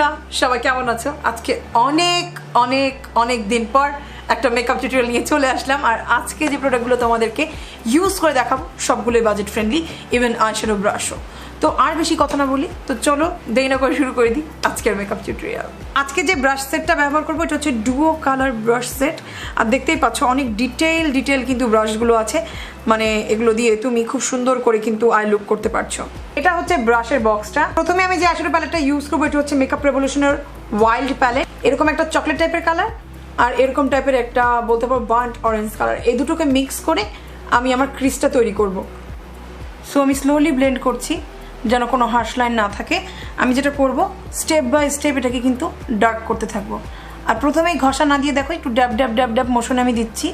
আসসালাম, সবাই কেমন আছো? আজকে অনেক অনেক অনেক দিন পর একটা মেকআপ টিউটোরিয়াল নিয়ে চলে আসলাম। আর আজকে যে প্রোডাক্টগুলো তোমাদেরকে ইউজ করে দেখাবো সবগুলোই বাজেট ফ্রেন্ডলি, ইভেন আইশ্যাডো ব্রাশও। তো আর বেশি কথা না বলি, তো চলো দেরি না করে শুরু করে দিই আজকের মেকআপ টিউটোরিয়াল। আজকে যে ব্রাশ সেটটা ব্যবহার করবো এটা হচ্ছে ডুও কালার ব্রাশ সেট। আর দেখতেই পাচ্ছ অনেক ডিটেল কিন্তু ব্রাশগুলো আছে, মানে এগুলো দিয়ে তুমি খুব সুন্দর করে কিন্তু আই লুক করতে পারছো। এটা হচ্ছে ব্রাশের বক্সটা। প্রথমে আমি যে আইশ্যাডো প্যালেটটা ইউজ করবো এটা হচ্ছে মেকআপ রেভলিউশনের ওয়াইল্ড প্যালেট। এরকম একটা চকলেট টাইপের কালার আর এরকম টাইপের একটা বলতে পারো বার্ন্ট অরেঞ্জ কালার, এই দুটোকে মিক্স করে আমি আমার ক্রিজটা তৈরি করব। সো আমি স্লোলি ব্লেন্ড করছি যেন কোনো হার্শ লাইন না থাকে। আমি যেটা করব স্টেপ বাই স্টেপ এটাকে কিন্তু ডার্ক করতে থাকবো। আর প্রথমেই ঘষা না দিয়ে দেখো একটু ড্যাব ড্যাব ড্যাব ড্যাব মোশনে আমি দিচ্ছি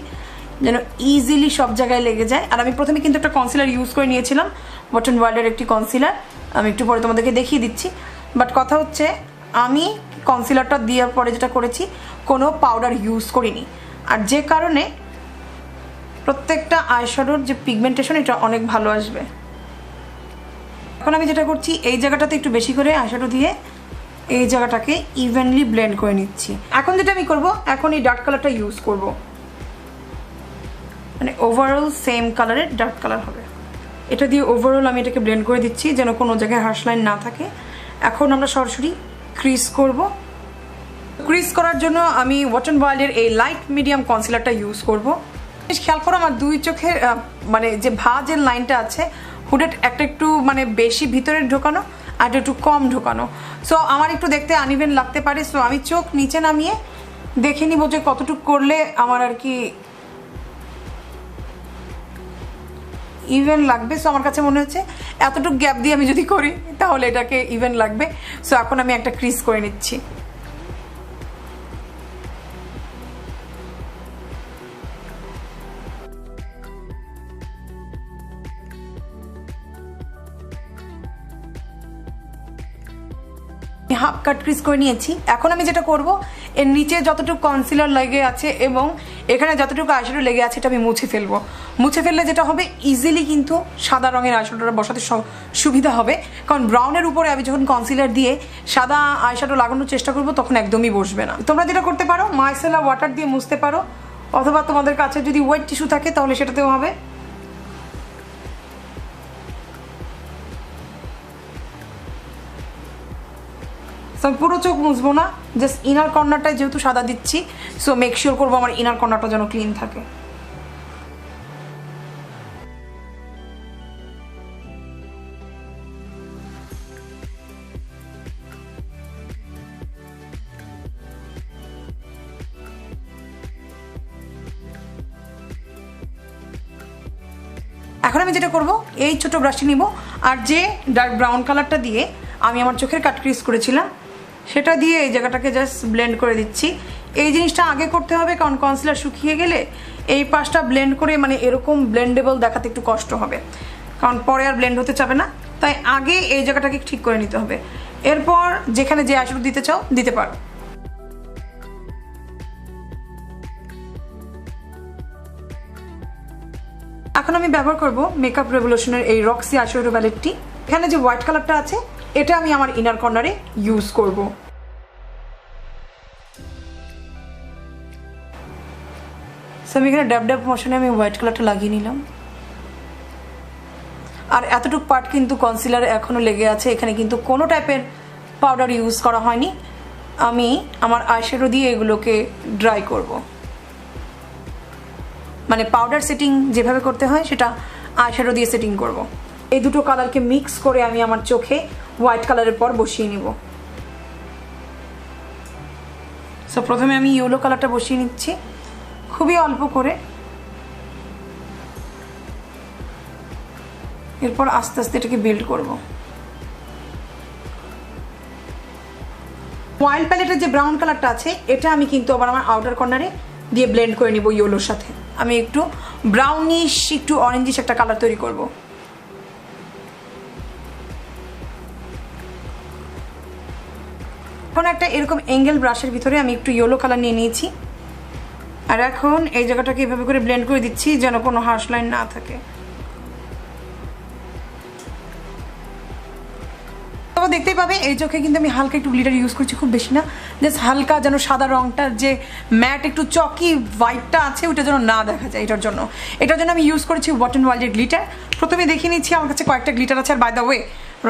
যেন ইজিলি সব জায়গায় লেগে যায়। আর আমি প্রথমে কিন্তু একটা কনসিলার ইউজ করে নিয়েছিলাম, ওয়েট এন্ড ওয়াইল্ডের একটি কনসিলার, আমি একটু পরে তোমাদেরকে দেখিয়ে দিচ্ছি। বাট কথা হচ্ছে আমি কনসিলারটা দেওয়ার পরে যেটা করেছি কোনো পাউডার ইউজ করিনি, আর যে কারণে প্রত্যেকটা আইশ্যাডোর যে পিগমেন্টেশন এটা অনেক ভালো আসবে। এখন আমি যেটা করছি এই জায়গাটাতে একটু বেশি করে আইশ্যাডো দিয়ে এই জায়গাটাকে ইভেনলি ব্লেন্ড করে নিচ্ছি। এখন যেটা আমি করব, এখন এই ডার্ক কালারটা ইউজ করব, মানে ওভারঅল সেম কালারের ডার্ক কালার হবে। এটা দিয়ে ওভারঅল আমি এটাকে ব্লেন্ড করে দিচ্ছি যেন কোনো জায়গায় হার্শ লাইন না থাকে। এখন আমরা সরাসরি ক্রিজ করব। ক্রিজ করার জন্য আমি ওয়েট এন্ড ওয়াইল্ডের এই লাইট মিডিয়াম কনসিলারটা ইউজ করব। খেয়াল করো আমার দুই চোখের মানে যে ভাঁজের লাইনটা আছে হুডেড একটা একটু মানে বেশি ভিতরে ঢোকানো আর একটু কম ঢোকানো। সো আমার একটু দেখতে আনইভেন লাগতে পারে। সো আমি চোখ নিচে নামিয়ে দেখে নিব যে কতটুকু করলে আমার আর কি ইভেন লাগবে। সো আমার কাছে মনে হচ্ছে এতটুকু গ্যাপ দিয়ে আমি যদি করি তাহলে এটাকে ইভেন লাগবে। সো এখন আমি একটা ক্রিজ করে নিচ্ছি। হাফ কাট ক্রিজ করে নিয়েছি। এখন আমি যেটা করব এর নিচে যতটুকু কনসিলার লেগে আছে এবং এখানে যতটুকু আইশ্যাডো লেগে আছে এটা আমি মুছে ফেলবো। মুছে ফেললে যেটা হবে ইজিলি কিন্তু সাদা রঙের আইশ্যাডোটা বসাতে সুবিধা হবে, কারণ ব্রাউনের উপরে আমি যখন কনসিলার দিয়ে সাদা আইশ্যাডো লাগানোর চেষ্টা করব তখন একদমই বসবে না। তোমরা যেটা করতে পারো মাইসেলার ওয়াটার দিয়ে মুছতে পারো, অথবা তোমাদের কাছে যদি ওয়েট টিস্যু থাকে তাহলে সেটাতেও হবে। আমি পুরো চোখ মুছবো না, জাস্ট ইনার কর্নারটায় যেহেতু সাদা দিচ্ছি সো মেক শিওর করবো আমার ইনার কর্নারটা যেন ক্লিন থাকে। এখন আমি যেটা করব এই ছোট ব্রাশটি নিব আর যে ডার্ক ব্রাউন কালারটা দিয়ে আমি আমার চোখের কাট ক্রিজ করেছিলাম সেটা দিয়ে এই জায়গাটাকে জাস্ট ব্লেন্ড করে দিচ্ছি। এই জিনিসটা আগে করতে হবে কারণ কনসিলার শুকিয়ে গেলে এই পাশটা ব্লেন্ড করে মানে এরকম ব্লেন্ডেবল দেখাতে একটু কষ্ট হবে, কারণ পরে আর ব্লেন্ড হতে চাবে না। তাই আগে এই জায়গাটাকে ঠিক করে নিতে হবে, এরপর যেখানে যে আইশ্যাডো দিতে চাও দিতে পারো। এখন আমি ব্যবহার করব মেকআপ রেভলিউশনের এই রক্সি আইশ্যাডো প্যালেটটি। এখানে যে হোয়াইট কালারটা আছে এটা আমি আমার ইনার কর্নারে ইউজ করব। আমি এখানে ড্যাব ড্যাব মোশনে আমি হোয়াইট কালারটা লাগিয়ে নিলাম। আর এতটুকু পার্ট কিন্তু কনসিলারে এখনো লেগে আছে, এখানে কিন্তু কোনো টাইপের পাউডার ইউজ করা হয়নি। আমি আমার আইশ্যাডো দিয়ে এগুলোকে ড্রাই করব, মানে পাউডার সেটিং যেভাবে করতে হয় সেটা আইশ্যাডো দিয়ে সেটিং করব। এই দুটো কালারকে মিক্স করে আমি আমার চোখে হোয়াইট কালারের পর বসিয়ে নিব। সো প্রথমে আমি ইয়েলো কালারটা বসিয়ে নিচ্ছি খুবই অল্প করে, এরপর আস্তে আস্তে এটাকে বিল্ড করব। ওয়াইল্ড প্যালেটের যে ব্রাউন কালারটা আছে এটা আমি কিন্তু আবার আমার আউটার কর্নারে দিয়ে ব্লেন্ড করে নিব ইয়েলোর সাথে। আমি একটু ব্রাউনিশ একটু অরেঞ্জিশ একটা কালার তৈরি করব। এখন একটা এরকম অ্যাঙ্গেল ব্রাশের ভিতরে আমি একটু ইয়েলো কালার নিয়ে নিয়েছি আর এখন এই জায়গাটাকে এভাবে করে ব্লেন্ড করে দিচ্ছি যেন কোনো হার্শ লাইন না থাকে। দেখো দেখতেই পাবে এই চোখে কিন্তু আমি হালকা একটু গ্লিটার ইউজ করছি, খুব বেশি না, জাস্ট হালকা, যেন সাদা রংটার যে ম্যাট একটু চকি হোয়াইটটা আছে ওইটা যেন না দেখা যায়। এটার জন্য আমি ইউজ করেছি ওয়েট এন্ড ওয়াইল্ডের গ্লিটার। প্রথমে দেখিয়ে নিচ্ছি, আমার কাছে কয়েকটা গ্লিটার আছে। আর by the way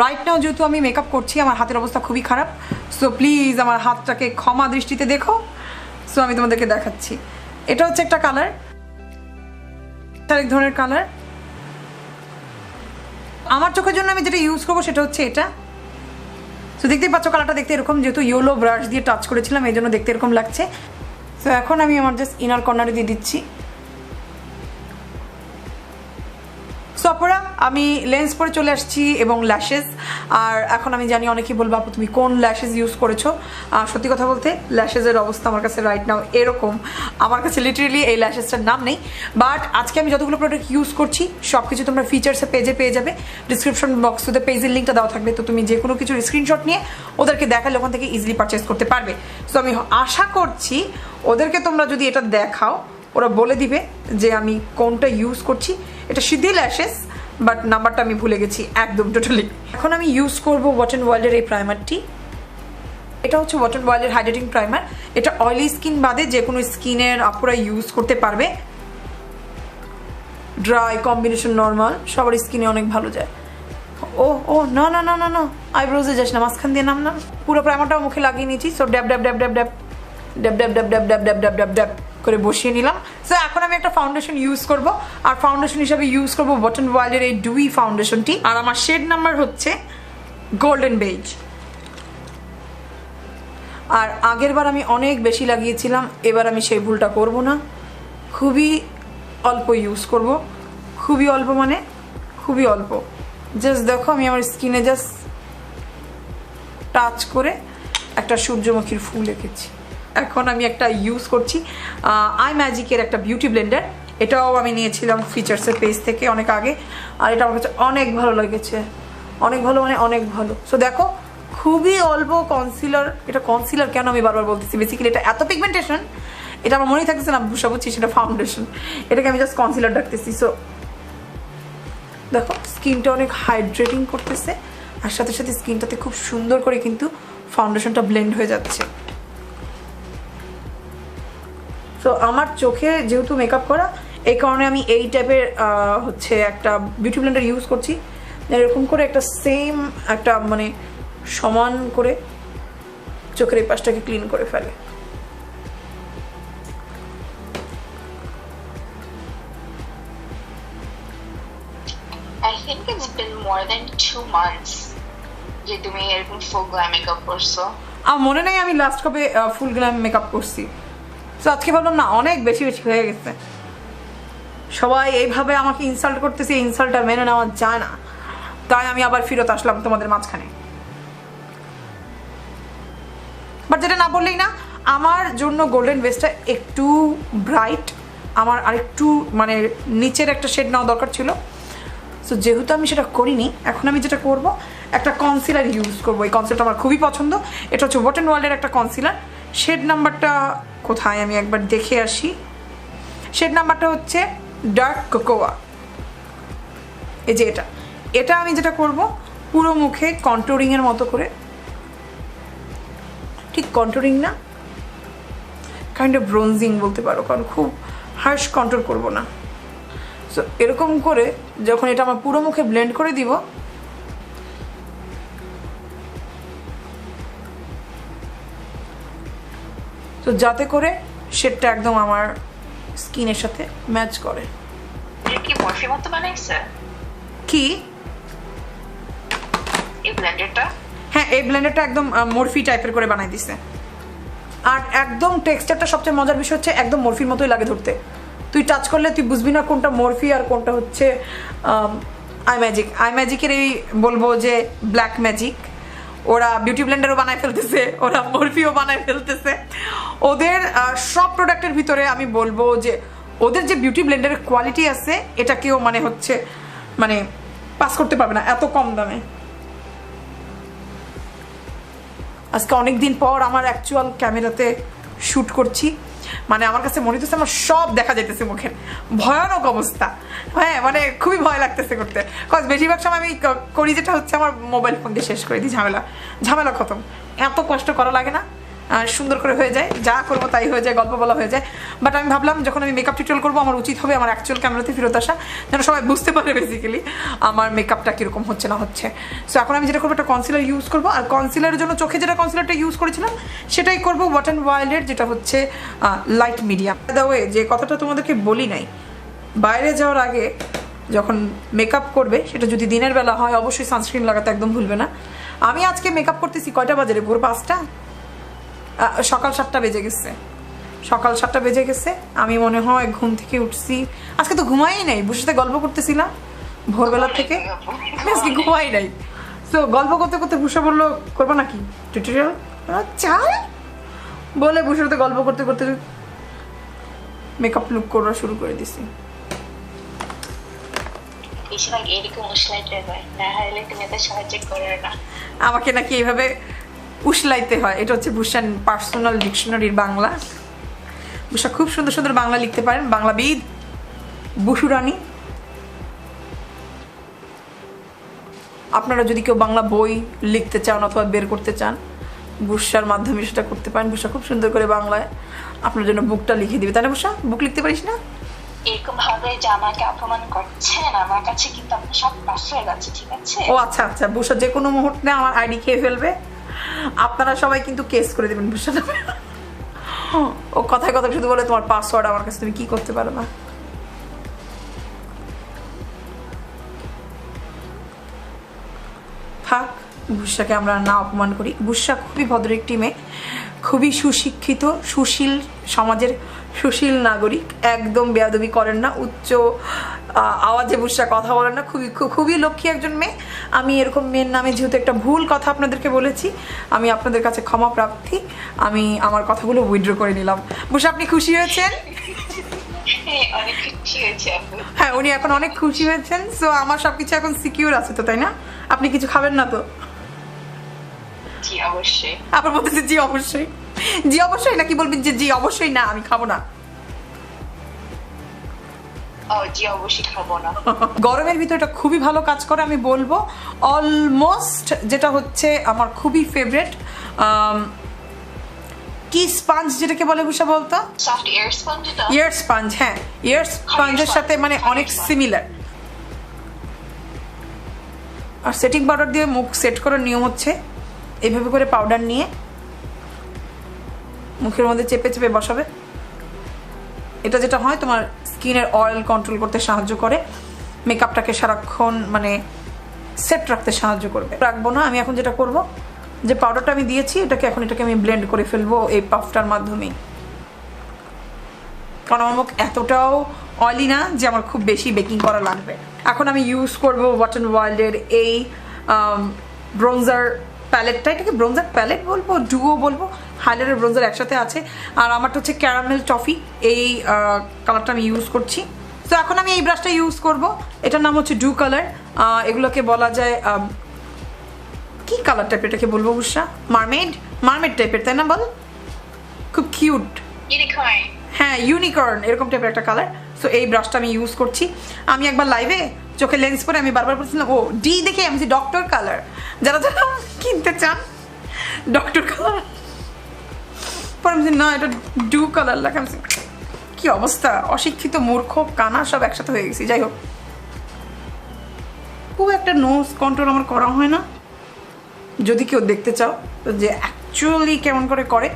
right now যেহেতু আমি মেকআপ করছি, আমার হাতের অবস্থা খুবই খারাপ, সো প্লিজ আমার হাতটাকে ক্ষমা দৃষ্টিতে দেখো। সো আমি তোমাদেরকে দেখাচ্ছি, এটা হচ্ছে একটা কালার, আরেক ধরনের কালার। আমার চোখের জন্য আমি যেটা ইউজ করবো সেটা হচ্ছে এটা। তো দেখতেই পাচ্ছ কালারটা দেখতে এরকম, যেহেতু ইয়েলো ব্রাশ দিয়ে টাচ করেছিলাম এই জন্য দেখতে এরকম লাগছে। তো এখন আমি আমার জাস্ট ইনার কর্নারে দিয়ে দিচ্ছি। সো আপনারা আমি লেন্স পরে চলে আসছি এবং ল্যাশেস। আর এখন আমি জানি অনেকেই বলবো আপু তুমি কোন ল্যাশেস ইউজ করেছো। সত্যি কথা বলতে ল্যাশেসের অবস্থা আমার কাছে রাইট নাও এরকম, আমার কাছে লিটারেলি এই ল্যাশেসটার নাম নেই। বাট আজকে আমি যতগুলো প্রোডাক্ট ইউজ করছি সব কিছু তোমরা ফিচার্সে পেজে পেয়ে যাবে, ডিসক্রিপশন বক্সে পেজের লিঙ্কটা দেওয়া থাকবে। তো তুমি যে কোনো কিছুর স্ক্রিনশট নিয়ে ওদেরকে দেখালে ওখান থেকে ইজিলি পারচেস করতে পারবে। সো আমি আশা করছি ওদেরকে তোমরা যদি এটা দেখাও ওরা বলে দিবে যে আমি কোনটা ইউজ করছি। এটা সিদ্ধি ল্যাশেস, বাট নাম্বারটা আমি ভুলে গেছি একদম টোটালি। এখন আমি ইউজ করবো ওয়েট এন্ড ওয়াইল্ডের এই প্রাইমারটি। এটা হচ্ছে ওয়েট এন্ড ওয়াইল্ডের হাইড্রেটিং প্রাইমার। এটা অয়েলি স্কিন বাদে যে কোনো স্কিনের আপুরা ইউজ করতে পারবে। ড্রাই কম্বিনেশন নর্মাল সবার স্কিনে অনেক ভালো যায়। ও ও না না না না না, আইব্রোজে যাস না, মাঝখান দিয়ে নাম না। পুরো প্রাইমারটাও মুখে লাগিয়ে নিয়েছি। সো ড্যাব ড্যাব ড্যাব ড্যাব ড্যাব ড্যাব ড্যাব ড্যাব ড্যাব ড্যাব ড্যাব ড্যাব ড্যাব করে বসিয়ে নিলাম। সো এখন আমি একটা ফাউন্ডেশন ইউজ করব, আর ফাউন্ডেশন হিসাবে ইউজ করব ওয়েট এন্ড ওয়াইল্ডের এই DEWY ফাউন্ডেশনটি। আর আমার শেড নাম্বার হচ্ছে গোল্ডেন বেজ। আর আগের বার আমি অনেক বেশি লাগিয়েছিলাম, এবার আমি সেই ভুলটা করব না, খুবই অল্প ইউজ করব। খুবই অল্প মানে খুবই অল্প। জাস্ট দেখো আমি আমার স্কিনে জাস্ট টাচ করে একটা সূর্যমুখীর ফুল এঁকেছি। এখন আমি একটা ইউজ করছি আইম্যাজিকের একটা বিউটি ব্লেন্ডার। এটাও আমি নিয়েছিলাম ফিচার্সের পেজ থেকে অনেক আগে, আর এটা আমার কাছে অনেক ভালো লেগেছে, অনেক ভালো মানে অনেক ভালো। সো দেখো খুবই অল্প কনসিলার, এটা কনসিলার কেন আমি বারবার বলতেছি, বেসিক্যালি এটা এত পিগমেন্টেশন, এটা আমার মনেই থাকতেছে না, বুঝা বুঝছি সেটা ফাউন্ডেশন, এটাকে আমি জাস্ট কনসিলার ডাকতেছি। সো দেখো স্কিনটা অনেক হাইড্রেটিং করতেছে, আর সাথে সাথে স্কিনটাতে খুব সুন্দর করে কিন্তু ফাউন্ডেশনটা ব্লেন্ড হয়ে যাচ্ছে। তো আমার চোখে যেহেতু মেকআপ করা, এই কারণে আমি এই টাইপের হচ্ছে একটা বিউটি ব্লেন্ডার ইউজ করছি, এরকম করে একটা সেম একটা মানে সমান করে চোখের এই পাশটাকে ক্লিন করে ফেলে। I think it's been more than 2 months যে তুমি এরকম ফুল গ্ল্যাম মেকআপ করছো। আমার মনে নেই আমি লাস্ট কবে ফুল গ্ল্যাম মেকআপ করছি। তো আজকে ভাবলাম না অনেক বেশি বেশি হয়ে গেছে, সবাই এইভাবে আমাকে ইনসাল্ট করতেছে, ইনসাল্টটা মেনে নেওয়া যায় না, তাই আমি আবার ফিরত আসলাম তোমাদের মাঝখানে। বাট যেটা না বললেই না, আমার জন্য গোল্ডেন বেসটা একটু ব্রাইট, আমার আরেকটু মানে নিচের একটা শেড নেওয়া দরকার ছিল। সো যেহেতু আমি সেটা করিনি, এখন আমি যেটা করব একটা কনসিলার ইউজ করবো। এই কনসিলারটা আমার খুবই পছন্দ, এটা হচ্ছে ওয়েট এন্ড ওয়াইল্ডের একটা কনসিলার। শেড নাম্বারটা কোথায় আমি একবার দেখে আসি। শেড নাম্বারটা হচ্ছে ডার্ক কোকোয়া। এই যে এটা আমি যেটা করব পুরো মুখে কন্ট্রোরিংয়ের মতো করে, ঠিক কন্ট্রোরিং না, কাইন্ড অফ ব্রোনজিং বলতে পারো, কারণ খুব হার্শ কন্ট্রোল করব না। সো এরকম করে যখন এটা আমার পুরো মুখে ব্লেন্ড করে দিব, তো যাতে করে শেডটা একদম আমার স্কিনের সাথে ম্যাচ করে। কি মরফি মতো বানাইছে কি এই ব্লেন্ডারটা? হ্যাঁ, এই ব্লেন্ডারটা একদম মরফি টাইপের করে বানাই দিছে। আর একদম টেক্সচারটা সবচেয়ে মজার বিষয় হচ্ছে একদম মরফির মতোই লাগে ধরতে। তুই টাচ করলে তুই বুঝবি না কোনটা মরফি আর কোনটা হচ্ছে আইম্যাজিক। আইম্যাজিকের এই বলবো যে ব্ল্যাক ম্যাজিক, ওরা বিউটি ব্লেন্ডারও বানায় ফেলতেছে, ওরা মরফিও বানায় ফেলতেছে। ওদের সব প্রোডাক্টের ভিতরে আমি বলবো যে ওদের যে বিউটি ব্লেন্ডারের কোয়ালিটি আছে, এটা কেউ মানে হচ্ছে মানে পাস করতে পারবে না এত কম দামে। আজকে অনেক দিন পর আমার অ্যাকচুয়াল ক্যামেরাতে শ্যুট করছি, মানে আমার কাছে মনে হচ্ছে আমার সব দেখা যাইতেছে মুখের, ভয়ানক অবস্থা। হ্যাঁ মানে খুবই ভয় লাগতেছে করতে, কজ বেশিরভাগ সময় আমি করি যেটা হচ্ছে আমার মোবাইল ফোন দিয়ে শেষ করে দিই, ঝামেলা খতম, এত কষ্ট করা লাগে না, সুন্দর করে হয়ে যায়, যা করবো তাই হয়ে যায়, গল্প বলা হয়ে যায়। বাট আমি ভাবলাম যখন আমি মেকআপ টিউটোরিয়াল করবো আমার উচিত হবে আমার অ্যাকচুয়াল ক্যামেরাতে ফেরত আসা, যেন সবাই বুঝতে পারে বেসিক্যালি আমার মেকআপটা কীরকম হচ্ছে না হচ্ছে। সো এখন আমি যেটা করবো একটা কনসিলার ইউজ করবো, আর কনসিলারের জন্য চোখে যেটা কনসিলারটা ইউজ করেছিলাম সেটাই করবো ওয়েট অ্যান্ড ওয়াইল্ডের, যেটা হচ্ছে light medium. By the way যে কথাটা তোমাদেরকে বলি নাই, বাইরে যাওয়ার আগে যখন মেকআপ করবে সেটা যদি দিনের বেলা হয় অবশ্যই সানস্ক্রিন লাগাতে একদম ভুলবে না। আমি আজকে মেকআপ করতেছি কয়টা বাজে রে, ভোর 5টা, সকাল 7টা বেজে গেছে, সকাল 7টা বেজে গেছে। আমি মনে হয় ঘুম থেকে উঠছি, আজকে তো ঘুমাই নাই, বসে সাথে গল্প করতেছিলাম ভোরবেলা থেকে, আজকে ঘুমাই নাই। তো গল্প করতে করতে ভূষা বললো করবো নাকি টিউটোরিয়াল, চাই বলে ভূষার সাথে গল্প করতে করতে মেকআপ লুক করা শুরু করে দিছি। আমাকে নাকি এইভাবে উশলাইতে হয়, এটা হচ্ছে ভূষণ পার্সোনাল ডিকশনারির বাংলা। ভূষা খুব সুন্দর সুন্দর বাংলা লিখতে পারেন, বাংলাবিদ বুসুরানী। আপনারা যদি কেউ বাংলা বই লিখতে চান অথবা বের করতে চান ভূষার মাধ্যমে সেটা করতে পারেন। ভূষা খুব সুন্দর করে বাংলায় আপনার জন্য বুকটা লিখে দিবে, তাই না ভূষা? বুক লিখতে পারিস না? এরকম ভাবে যে আমাকে অপমান করছেন, আমার কাছে কিন্তু আপনার সব পাসওয়ার্ড আছে, ঠিক আছে? ও আচ্ছা আচ্ছা, ভূষা যে কোনো মুহূর্তে আমার আইডি খেয়ে ফেলবে, আপনারা সবাই কিন্তু কেস করে দেবেন ভূষা নামে। ও কথায় কথা শুধু বলে তোমার পাসওয়ার্ড আমার কাছে তুমি কি করতে পারো না। থাক, ভূষাকে আমরা না অপমান করি। ভূষা খুবই ভদ্র একটি মেয়ে, খুবই সুশিক্ষিত, সুশীল, সমাজের সুশীল নাগরিক, একদম বেয়াদবি করেন না, উচ্চ আওয়াজে ভূষা কথা বলেন না, খুবই লক্ষ্মী একজন মেয়ে। আমি এরকম মেয়ের নামে যেহেতু একটা ভুল কথা আপনাদেরকে বলেছি, আমি আপনাদের কাছে ক্ষমা প্রার্থী, আমি আমার কথাগুলো উইথড্র করে নিলাম। ভূষা আপনি খুশি হয়েছেন? হ্যাঁ উনি এখন অনেক খুশি হয়েছেন। সো আমার সবকিছু এখন সিকিউর আছে তো, তাই না? আপনি কিছু খাবেন না তো? জি অবশ্যই। আবার বলতেছি জি অবশ্যই, জি অবশ্যই, নাকি বলবেন যে জি অবশ্যই না আমি খাবো না? জি অবশ্যই খাবো না। গরমের ভিতরে এটা খুবই ভালো কাজ করে আমি বলবো। অলমোস্ট যেটা হচ্ছে আমার খুবই ফেভারিট, কি স্পঞ্জ যেটাকে বলে ভূষা বলতো? Soft air sponge. Air sponge, হ্যাঁ ইয়ার স্পঞ্জের সাথে মানে অনেক সিমিলার। আর সেটিং পাউডার দিয়ে মুখ সেট করার নিয়ম হচ্ছে এইভাবে করে পাউডার নিয়ে মুখের মধ্যে চেপে চেপে বসাবে। এটা যেটা হয় তোমার স্কিনের অয়েল কন্ট্রোল করতে সাহায্য করে, মেকআপটাকে সারাক্ষণ মানে সেট রাখতে সাহায্য করবে। রাখবো না, আমি এখন যেটা করব যে পাউডারটা আমি দিয়েছি এটাকে আমি ব্লেন্ড করে ফেলবো এই পাফটার মাধ্যমেই, কারণ আমার মুখ এতটাও অয়েলি না যে আমার খুব বেশি বেকিং করা লাগবে। এখন আমি ইউজ করবো ওয়েট অ্যান্ড ওয়াইল্ডের এই ব্রোঞ্জার প্যালেটটা, এটাকে ব্রোঞ্জার প্যালেট বলবো, ডুও বলবো, হাইলাইটার ব্রোঞ্জার একসাথে আছে। আর আমারটা হচ্ছে ক্যারামেল টফি, এই কালারটা আমি ইউজ করছি। তো এখন আমি এই ব্রাশটা ইউজ করব, এটার নাম হচ্ছে ডু কালার। এগুলোকে বলা যায় কি কালার টাইপের এটাকে বলবো ভূষা? মারমেড টাইপের, তাই না বল? খুব কিউট, হ্যাঁ ইউনিকর্ন এরকম টাইপের একটা কালার। সো এই ব্রাশটা আমি ইউজ করছি। আমি একবার লাইভে চোখে লেন্স পরে আমি বারবার বলছিলাম ও ডি দেখে আমি ডক্টর কালার, যারা যারা কিনতে চান ডক্টর কালার, পরে আমি না এটা ডু কালার লাগে। আমি কি অবস্থা, অশিক্ষিত মূর্খ কানা সব একসাথে হয়ে গেছি। যাই হোক, খুব একটা নোজ কন্ট্রোল আমার করা হয় না। যদি কেউ দেখতে চাও যে অ্যাকচুয়ালি কেমন করে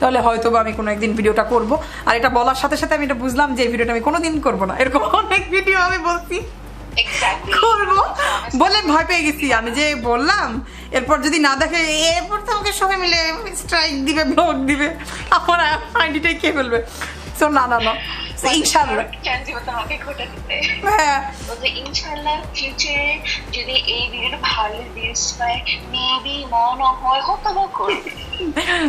তাহলে হয়তো বা আমি কোনো একদিন ভিডিওটা করব। আর এটা বলার সাথে সাথে আমি এটা বুঝলাম যে এই ভিডিওটা আমি কোনোদিন করবো না, এরকম অনেক ভিডিও আমি বলছি করবো বলে ভয় পেয়ে গেছি। আমি যে বললাম এরপর যদি না দেখে এরপর তো আমাকে সবাই মিলে স্ট্রাইক দিবে, ব্লক দিবে, আমার আইডিটাই কে ফেলবে। সো না ইনশাআল্লাহ হ্যাঁ ইনশাআল্লাহ ফিউচারে যদি এই ভিডিওটা ভালো ভিউজ পায় মেবি মনে হয় হয়তো বা করবে।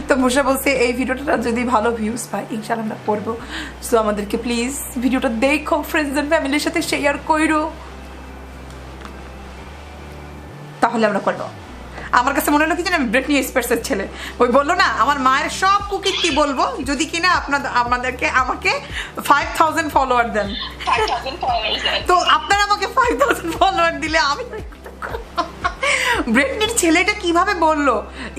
তো ভূষা বলছে এই ভিডিওটা যদি ভালো ভিউজ পায় ইনশাআল্লাহ আমরা করবো। সো আমাদেরকে প্লিজ ভিডিওটা দেখো, ফ্রেন্ডস এন্ড ফ্যামিলির সাথে শেয়ার করো, তাহলে আমরা করবো। আমার কাছে মনে হলো কি জানেন, আমি ব্রিটনি স্পিয়ার্সের ছেলে। ওই বললো না, আমার মায়ের সব কুকীর্তি বলবো যদি কিনা আমাকে 5000 ফলোয়ার দেন। 5000 followers দেন। তো আপনারা আমাকে 5000 ফলোয়ার দিলে আমি ব্রিটনির ছেলেটা কিভাবে বললো,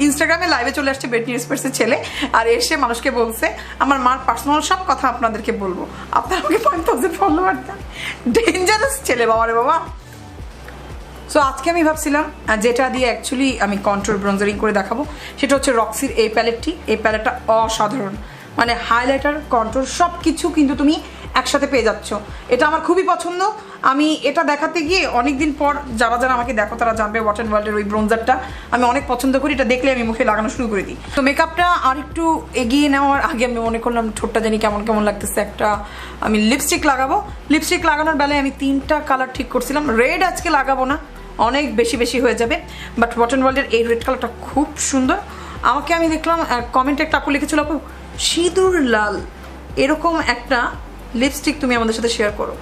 ইনস্টাগ্রামে লাইভে চলে আসছে ব্রিটনি স্পিয়ার্সের ছেলে, আর এসে মানুষকে বলছে আমার মার পার্সোনাল সব কথা আপনাদেরকে বলবো, আপনারা আমাকে 5000 ফলোয়ার দেন। ডেঞ্জারাস ছেলে বাবা রে বাবা। সো আজকে আমি ভাবছিলাম যেটা দিয়ে অ্যাকচুয়ালি আমি কন্ট্রোল ব্রঞ্জারিং করে দেখাবো সেটা হচ্ছে রক্সির এই প্যালেটটি। এই প্যালেটটা অসাধারণ, মানে হাইলাইটার কন্ট্রোল সব কিছু কিন্তু তুমি একসাথে পেয়ে যাচ্ছ। এটা আমার খুবই পছন্দ। আমি এটা দেখাতে গিয়ে অনেকদিন পর যারা যারা আমাকে দেখো তারা জানবে ওয়াট অ্যান্ড ওয়ার্ল্ডের ওই ব্রঞ্জারটা আমি অনেক পছন্দ করি। এটা দেখলে আমি মুখে লাগানো শুরু করে দিই। তো মেকআপটা আর একটু এগিয়ে নেওয়ার আগে আমি মনে করলাম ঠোঁটটা জানি কেমন কেমন লাগতেছে, একটা আমি লিপস্টিক লাগাবো। লিপস্টিক লাগানোর বেলায় আমি 3টা কালার ঠিক করছিলাম। রেড আজকে লাগাবো না, অনেক বেশি হয়ে যাবে, বাট ওয়াট অ্যান্ড ওয়ার্ল্ডের এই রেড কালারটা খুব সুন্দর। আমি দেখলাম কমেন্টে একটা আপু লিখেছিল, আপু সিঁদুর লাল এরকম একটা লিপস্টিক তুমি আমাদের সাথে শেয়ার করো।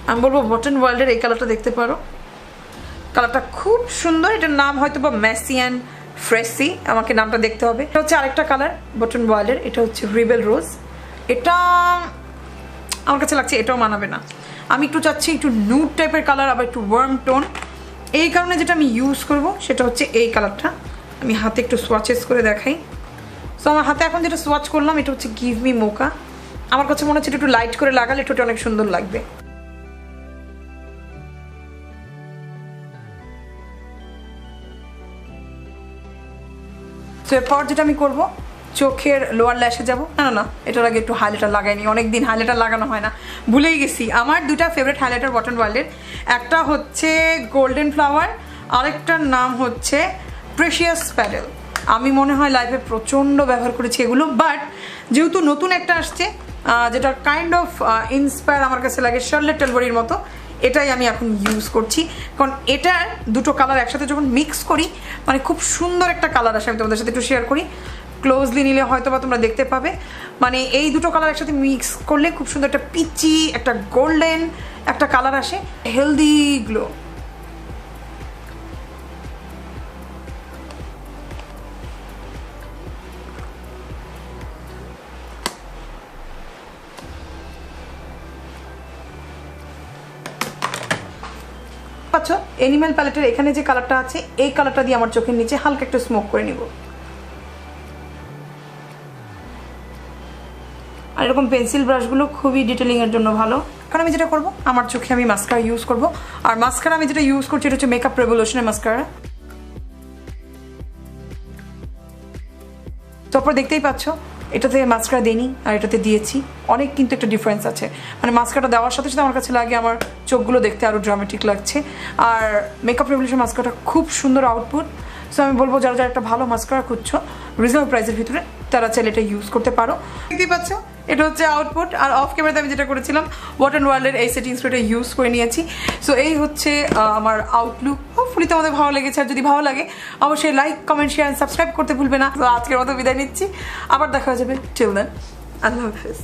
আমি বলবো ওয়াট অ্যান্ড ওয়ার্ল্ডের এই কালারটা দেখতে পারো, কালারটা খুব সুন্দর। এটার নাম হয়তো বা মেসি অ্যান্ড ফ্রেসি, আমাকে নামটা দেখতে হবে। এটা হচ্ছে আরেকটা কালার ওয়াট অ্যান্ড ওয়ার্ল্ডের, এটা হচ্ছে রিবেল রোজ। এটা আমার কাছে লাগছে এটাও মানাবে না। আমি একটু চাচ্ছি একটু নুড টাইপের কালার, আবার একটু ওয়ার্ম টোন। এই কারণে যেটা আমি ইউজ করব সেটা হচ্ছে এই কালারটা। আমি হাতে একটু সোয়াচেস করে দেখাই। সো আমার হাতে এখন যেটা সোয়াচ করলাম এটা হচ্ছে গিভ মি মোকা। আমার কাছে মনে হচ্ছে একটু লাইট করে লাগালে ঠোঁটে অনেক সুন্দর লাগবে। তো এরপর যেটা আমি করবো চোখের লোয়ার ল্যাশে যাবো। না এটার আগে একটু হাইলাইটার লাগাইনি, অনেকদিন হাইলাইটার লাগানো হয় না, ভুলেই গেছি। আমার 2টা ফেভারিট হাইলাইটার ওয়াট অ্যান্ড ওয়ার্ল্ডের, একটা হচ্ছে গোল্ডেন ফ্লাওয়ার, আরেকটার নাম হচ্ছে প্রেশিয়াস প্যাডেল। আমি মনে হয় লাইফে প্রচণ্ড ব্যবহার করেছি এগুলো, বাট যেহেতু নতুন একটা আসছে যেটা কাইন্ড অফ ইন্সপায়ার আমার কাছে লাগে শার্লেট টেলবরির মতো, এটাই আমি এখন ইউজ করছি। কারণ এটার 2টো কালার একসাথে যখন মিক্স করি মানে খুব সুন্দর একটা কালার আসে। আমি তোমাদের সাথে একটু শেয়ার করি, ক্লোজলি নিলে হয়তো বা তোমরা দেখতে পাবে। মানে এই 2টো কালার একসাথে মিক্স করলে খুব সুন্দর একটা পিচি, একটা গোল্ডেন একটা কালার আসে, হেলদি গ্লো। পাচ্ছ এনিম্যাল প্যালেটের এখানে যে কালারটা আছে এই কালারটা দিয়ে আমার চোখের নিচে হালকা একটু স্মোক করে নিব। আর এরকম পেন্সিল ব্রাশগুলো খুবই ডিটেলিংয়ের জন্য ভালো। এখন আমি যেটা করবো আমার চোখে আমি মাস্কারা ইউজ করব। আর মাস্কারা আমি যেটা ইউজ করছি এটা হচ্ছে মেকআপ রেভলিউশনের মাস্কারা। তারপর দেখতেই পাচ্ছ এটাতে মাস্কারা দেইনি আর এটাতে দিয়েছি, অনেক কিন্তু একটা ডিফারেন্স আছে। মানে মাস্কারাটা দেওয়ার সাথে সাথে আমার কাছে লাগে আমার চোখগুলো দেখতে আরও ড্রামেটিক লাগছে। আর মেকআপ রেভলিউশন মাস্কারাটা খুব সুন্দর আউটপুট। সো আমি বলবো যারা যারা একটা ভালো মাস্কারা খুঁজছো রিজনেবল প্রাইসের ভিতরে তারা চাইলে এটা ইউজ করতে পারো। দেখতেই পাচ্ছ এটা হচ্ছে আউটপুট। আর অফ ক্যামেরাতে আমি যেটা করেছিলাম ওয়াট অ্যান্ড ওয়ার্ল্ডের এই সেটিং স্প্রেটা ইউজ করে নিয়েছি। সো এই হচ্ছে আমার আউটলুক। হোপফুলি তোমাদের ভালো লেগেছে, আর যদি ভালো লাগে অবশ্যই লাইক কমেন্ট শেয়ার সাবস্ক্রাইব করতে ভুলবে না। তো আজকের মতো বিদায় নিচ্ছি, আবার দেখা হয়ে যাবে। টিল দেন আল্লাহ হাফেজ।